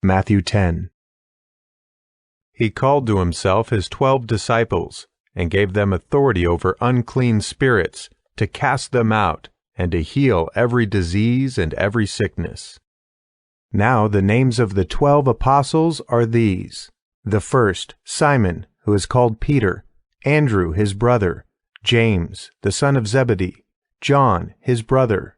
Matthew 10. He called to himself his 12 disciples, and gave them authority over unclean spirits, to cast them out, and to heal every disease and every sickness. Now the names of the 12 apostles are these: the first, Simon, who is called Peter; Andrew his brother; James, the son of Zebedee; John his brother;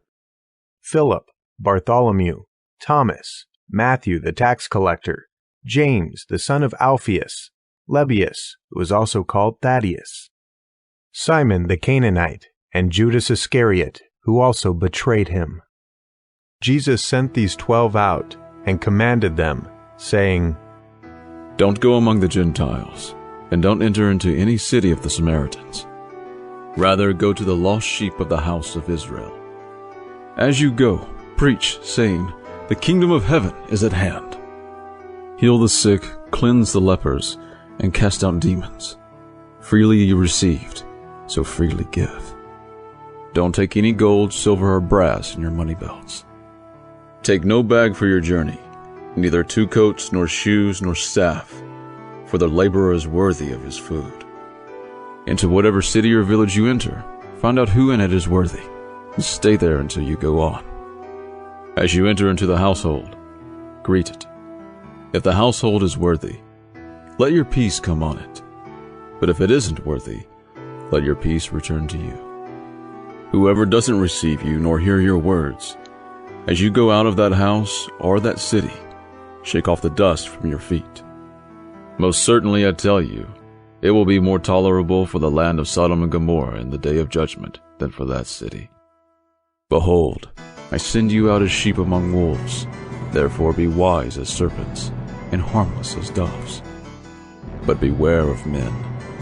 Philip, Bartholomew, Thomas, Matthew the tax collector; James the son of Alphaeus; Lebbaeus, who is also called Thaddeus; Simon the Canaanite, and Judas Iscariot, who also betrayed him. Jesus sent these 12 out, and commanded them, saying, "Don't go among the Gentiles, and don't enter into any city of the Samaritans. Rather, go to the lost sheep of the house of Israel. As you go, preach, saying, 'The kingdom of heaven is at hand.' Heal the sick, cleanse the lepers, and cast out demons. Freely you received, so freely give. Don't take any gold, silver, or brass in your money belts. Take no bag for your journey, neither 2 coats, nor shoes, nor staff, for the laborer is worthy of his food. Into whatever city or village you enter, find out who in it is worthy, and stay there until you go on. As you enter into the household, greet it. If the household is worthy, let your peace come on it. But if it isn't worthy, let your peace return to you. Whoever doesn't receive you nor hear your words, as you go out of that house or that city, shake off the dust from your feet. Most certainly I tell you, it will be more tolerable for the land of Sodom and Gomorrah in the day of judgment than for that city. Behold, I send you out as sheep among wolves. Therefore be wise as serpents, and harmless as doves. But beware of men,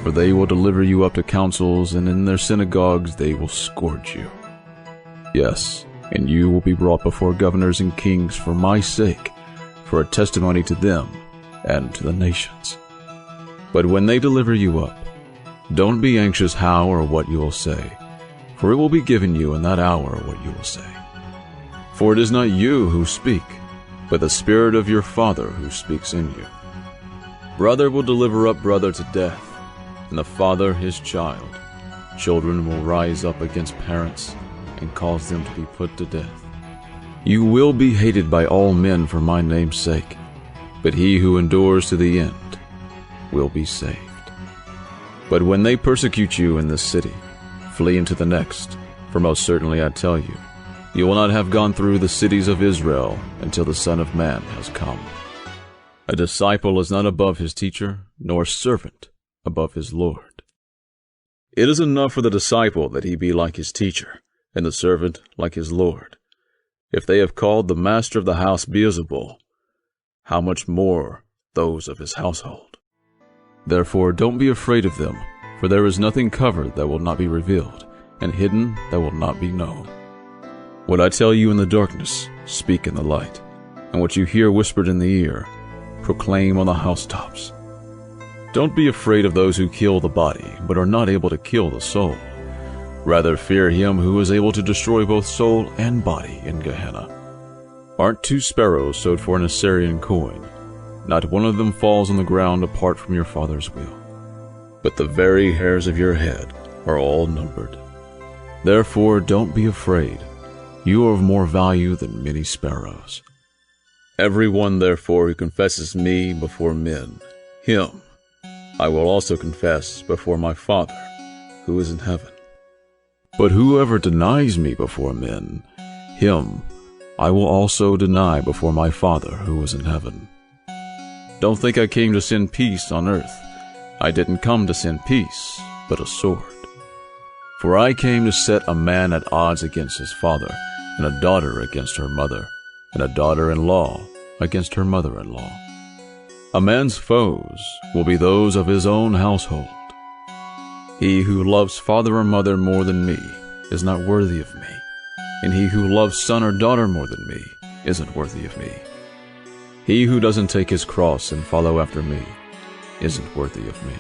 for they will deliver you up to councils, and in their synagogues they will scourge you. Yes, and you will be brought before governors and kings for my sake, for a testimony to them and to the nations. But when they deliver you up, don't be anxious how or what you will say, for it will be given you in that hour what you will say. For it is not you who speak, but the Spirit of your Father who speaks in you. Brother will deliver up brother to death, and the father his child. Children will rise up against parents and cause them to be put to death. You will be hated by all men for my name's sake, but he who endures to the end will be saved. But when they persecute you in this city, flee into the next, for most certainly I tell you, you will not have gone through the cities of Israel until the Son of Man has come. A disciple is not above his teacher, nor a servant above his Lord. It is enough for the disciple that he be like his teacher, and the servant like his Lord. If they have called the master of the house Beelzebul, how much more those of his household? Therefore don't be afraid of them, for there is nothing covered that will not be revealed, and hidden that will not be known. What I tell you in the darkness, speak in the light, and what you hear whispered in the ear, proclaim on the housetops. Don't be afraid of those who kill the body, but are not able to kill the soul. Rather fear him who is able to destroy both soul and body in Gehenna. Aren't 2 sparrows sold for an Assyrian coin? Not one of them falls on the ground apart from your Father's will. But the very hairs of your head are all numbered. Therefore don't be afraid. You are of more value than many sparrows. Everyone, therefore, who confesses me before men, him I will also confess before my Father, who is in heaven. But whoever denies me before men, him I will also deny before my Father, who is in heaven. Don't think I came to send peace on earth. I didn't come to send peace, but a sword. For I came to set a man at odds against his father, and a daughter against her mother, and a daughter-in-law against her mother-in-law. A man's foes will be those of his own household. He who loves father or mother more than me is not worthy of me, and he who loves son or daughter more than me isn't worthy of me. He who doesn't take his cross and follow after me isn't worthy of me.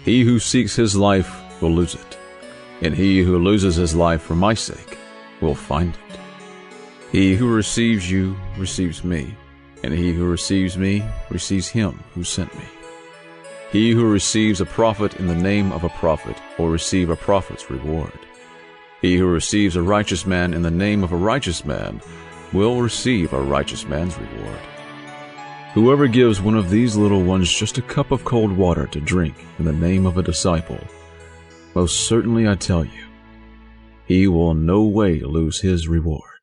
He who seeks his life will lose it, and he who loses his life for my sake will find it. He who receives you receives me, and he who receives me receives him who sent me. He who receives a prophet in the name of a prophet will receive a prophet's reward. He who receives a righteous man in the name of a righteous man will receive a righteous man's reward. Whoever gives one of these little ones just a cup of cold water to drink in the name of a disciple, most certainly I tell you, he will in no way lose his reward.